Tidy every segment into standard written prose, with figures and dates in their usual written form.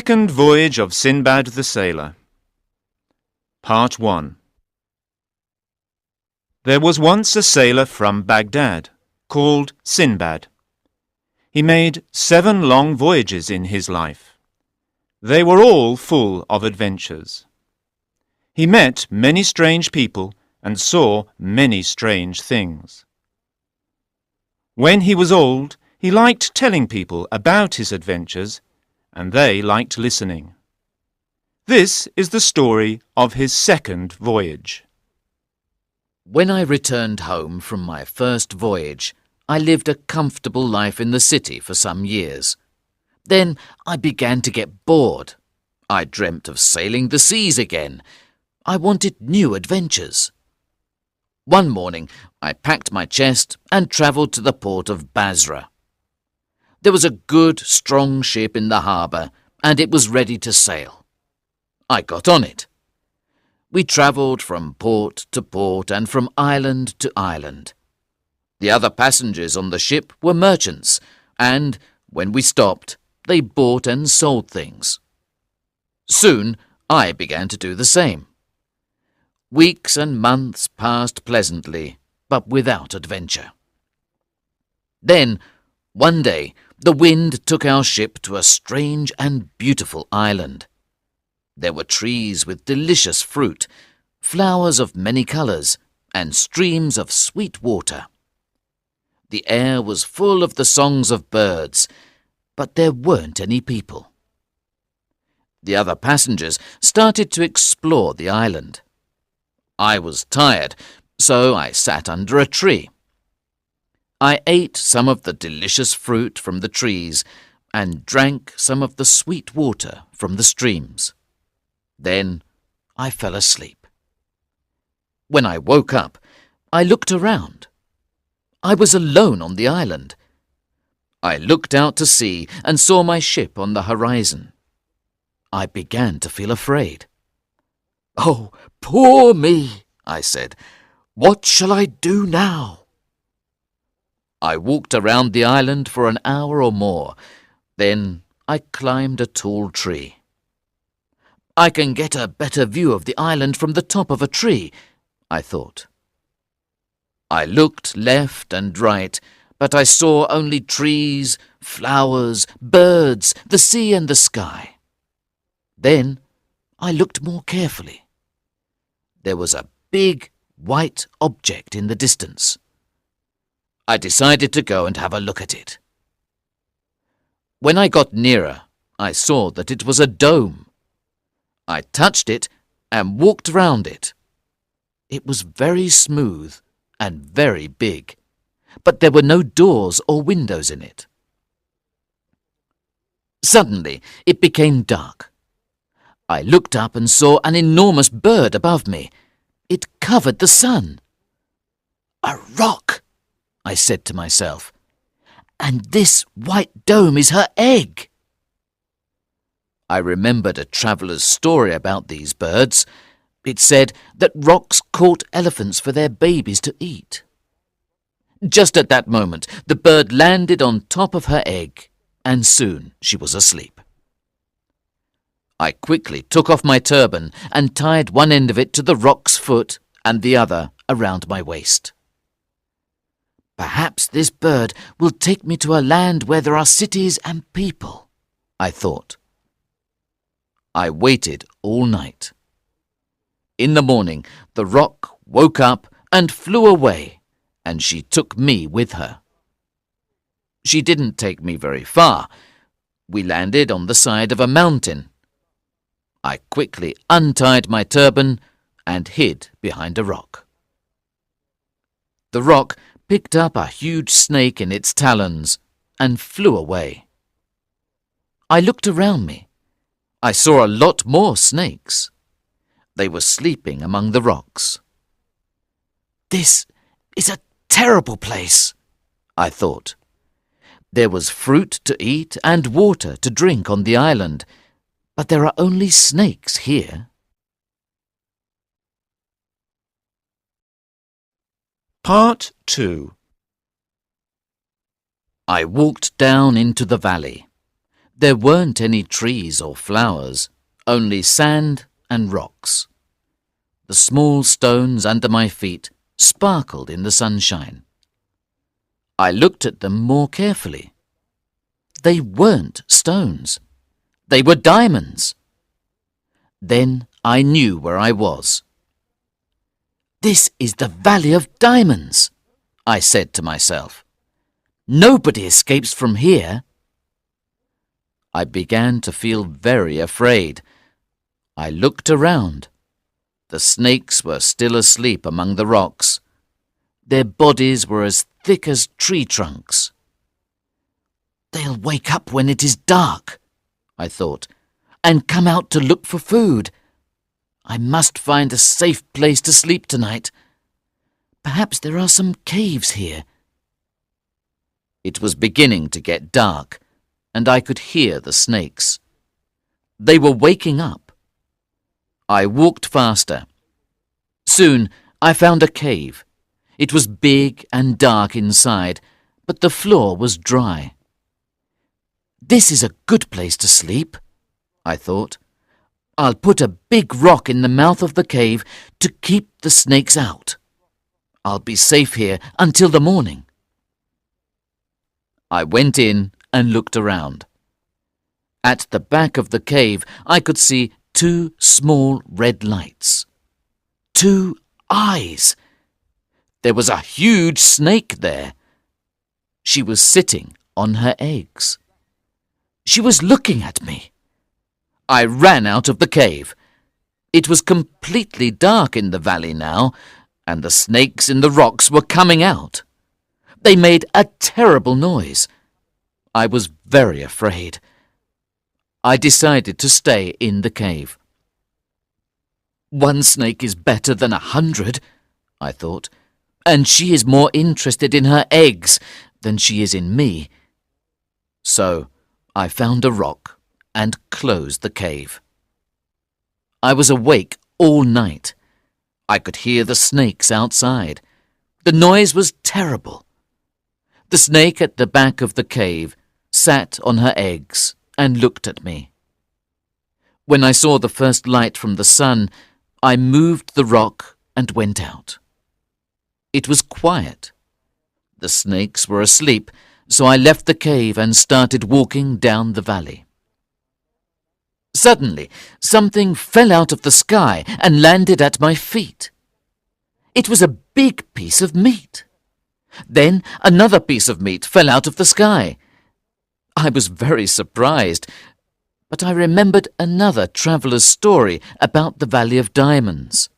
Second Voyage of Sindbad the Sailor. Part 1. There was once a sailor from Baghdad, called Sindbad. He made 7 long voyages in his life. They were all full of adventures. He met many strange people and saw many strange things. When he was old, he liked telling people about his adventures, and they liked listening. This is the story of his second voyage. When I returned home from my first voyage, I lived a comfortable life in the city for some years. Then I began to get bored. I dreamt of sailing the seas again. I wanted new adventures. One morning, I packed my chest and travelled to the port of Basra. There was a good, strong ship in the harbour, and it was ready to sail. I got on it. We travelled from port to port and from island to island. The other passengers on the ship were merchants, and, when we stopped, they bought and sold things. Soon, I began to do the same. Weeks and months passed pleasantly, but without adventure. Then, one day, the wind took our ship to a strange and beautiful island. There were trees with delicious fruit, flowers of many colours, and streams of sweet water. The air was full of the songs of birds, but there weren't any people. The other passengers started to explore the island. I was tired, so I sat under a tree. I ate some of the delicious fruit from the trees and drank some of the sweet water from the streams. Then I fell asleep. When I woke up, I looked around. I was alone on the island. I looked out to sea and saw my ship on the horizon. I began to feel afraid. "Oh, poor me," I said. "What shall I do now?" I walked around the island for an hour or more. Then I climbed a tall tree. "I can get a better view of the island from the top of a tree," I thought. I looked left and right, but I saw only trees, flowers, birds, the sea and the sky. Then I looked more carefully. There was a big white object in the distance. I decided to go and have a look at it. When I got nearer, I saw that it was a dome. I touched it and walked round it. It was very smooth and very big, but there were no doors or windows in it. Suddenly, it became dark. I looked up and saw an enormous bird above me. It covered the sun. "A rock," I said to myself, "and this white dome is her egg." I remembered a traveller's story about these birds. It said that rocks caught elephants for their babies to eat. Just at that moment, the bird landed on top of her egg, and soon she was asleep. I quickly took off my turban and tied one end of it to the rock's foot and the other around my waist. "Perhaps this bird will take me to a land where there are cities and people," I thought. I waited all night. In the morning, the rock woke up and flew away, and she took me with her. She didn't take me very far. We landed on the side of a mountain. I quickly untied my turban and hid behind a rock. The rock picked up a huge snake in its talons and flew away. I looked around me. I saw a lot more snakes. They were sleeping among the rocks. "This is a terrible place," I thought. There was fruit to eat and water to drink on the island, but there are only snakes here. Part 2. I walked down into the valley. There weren't any trees or flowers, only sand and rocks. The small stones under my feet sparkled in the sunshine. I looked at them more carefully. They weren't stones. They were diamonds. Then I knew where I was. "This is the Valley of Diamonds," I said to myself. "Nobody escapes from here." I began to feel very afraid. I looked around. The snakes were still asleep among the rocks. Their bodies were as thick as tree trunks. "They'll wake up when it is dark," I thought, "and come out to look for food. I must find a safe place to sleep tonight. Perhaps there are some caves here." It was beginning to get dark, and I could hear the snakes. They were waking up. I walked faster. Soon I found a cave. It was big and dark inside, but the floor was dry. "This is a good place to sleep," I thought. "I'll put a big rock in the mouth of the cave to keep the snakes out. I'll be safe here until the morning." I went in and looked around. At the back of the cave I could see 2 small red lights. 2 eyes. There was a huge snake there. She was sitting on her eggs. She was looking at me. I ran out of the cave. It was completely dark in the valley now, and the snakes in the rocks were coming out. They made a terrible noise. I was very afraid. I decided to stay in the cave. "1 snake is better than 100, I thought, "and she is more interested in her eggs than she is in me." So I found a rock and closed the cave. I was awake all night. I could hear the snakes outside. The noise was terrible. The snake at the back of the cave sat on her eggs and looked at me. When I saw the first light from the sun, I moved the rock and went out. It was quiet. The snakes were asleep, so I left the cave and started walking down the valley. Suddenly, something fell out of the sky and landed at my feet. It was a big piece of meat. Then another piece of meat fell out of the sky. I was very surprised, but I remembered another traveller's story about the Valley of Diamonds.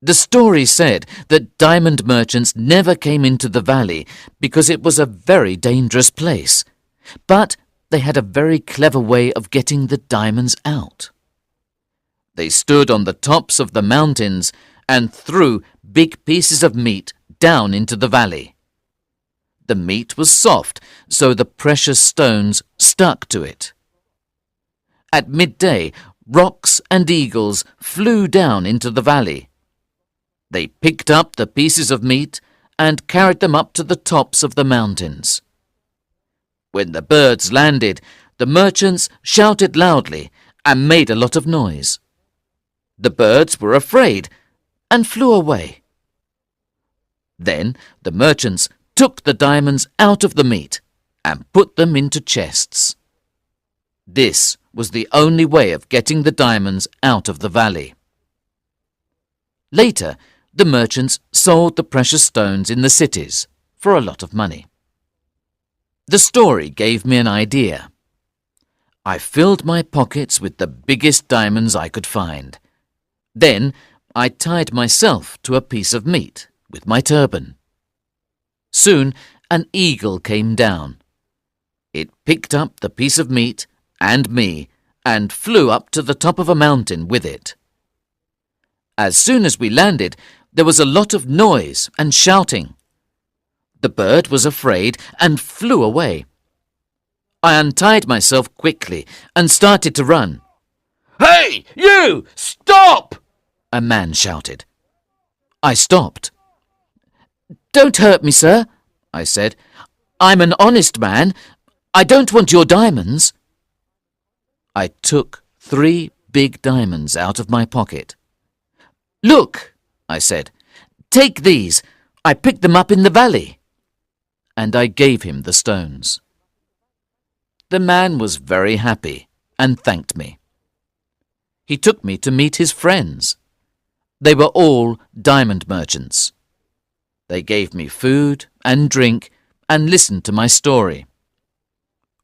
The story said that diamond merchants never came into the valley because it was a very dangerous place, but they had a very clever way of getting the diamonds out. They stood on the tops of the mountains and threw big pieces of meat down into the valley. The meat was soft, so the precious stones stuck to it. At midday, rocks and eagles flew down into the valley. They picked up the pieces of meat and carried them up to the tops of the mountains. When the birds landed, the merchants shouted loudly and made a lot of noise. The birds were afraid and flew away. Then the merchants took the diamonds out of the meat and put them into chests. This was the only way of getting the diamonds out of the valley. Later, the merchants sold the precious stones in the cities for a lot of money. The story gave me an idea. I filled my pockets with the biggest diamonds I could find. Then I tied myself to a piece of meat with my turban. Soon an eagle came down. It picked up the piece of meat and me and flew up to the top of a mountain with it. As soon as we landed, there was a lot of noise and shouting. The bird was afraid and flew away. I untied myself quickly and started to run. "Hey, you! Stop!" a man shouted. I stopped. "Don't hurt me, sir," I said. "I'm an honest man. I don't want your diamonds." I took 3 big diamonds out of my pocket. "Look," I said, "take these. I picked them up in the valley." And I gave him the stones. The man was very happy and thanked me. He took me to meet his friends. They were all diamond merchants. They gave me food and drink and listened to my story.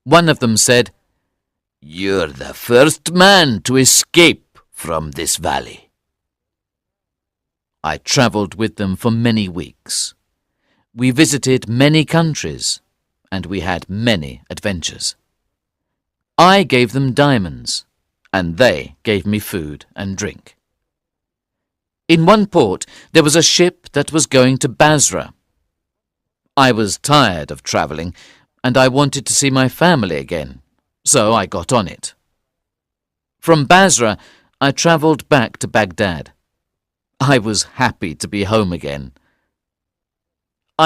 One of them said, "You're the first man to escape from this valley." I travelled with them for many weeks. We visited many countries, and we had many adventures. I gave them diamonds, and they gave me food and drink. In one port there was a ship that was going to Basra. I was tired of travelling, and I wanted to see my family again, so I got on it. From Basra, I travelled back to Baghdad. I was happy to be home again.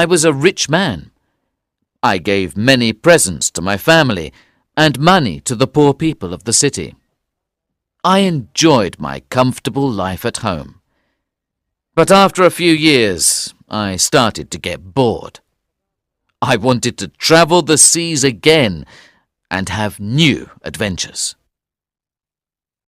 I was a rich man. I gave many presents to my family and money to the poor people of the city. I enjoyed my comfortable life at home. But after a few years, I started to get bored. I wanted to travel the seas again and have new adventures.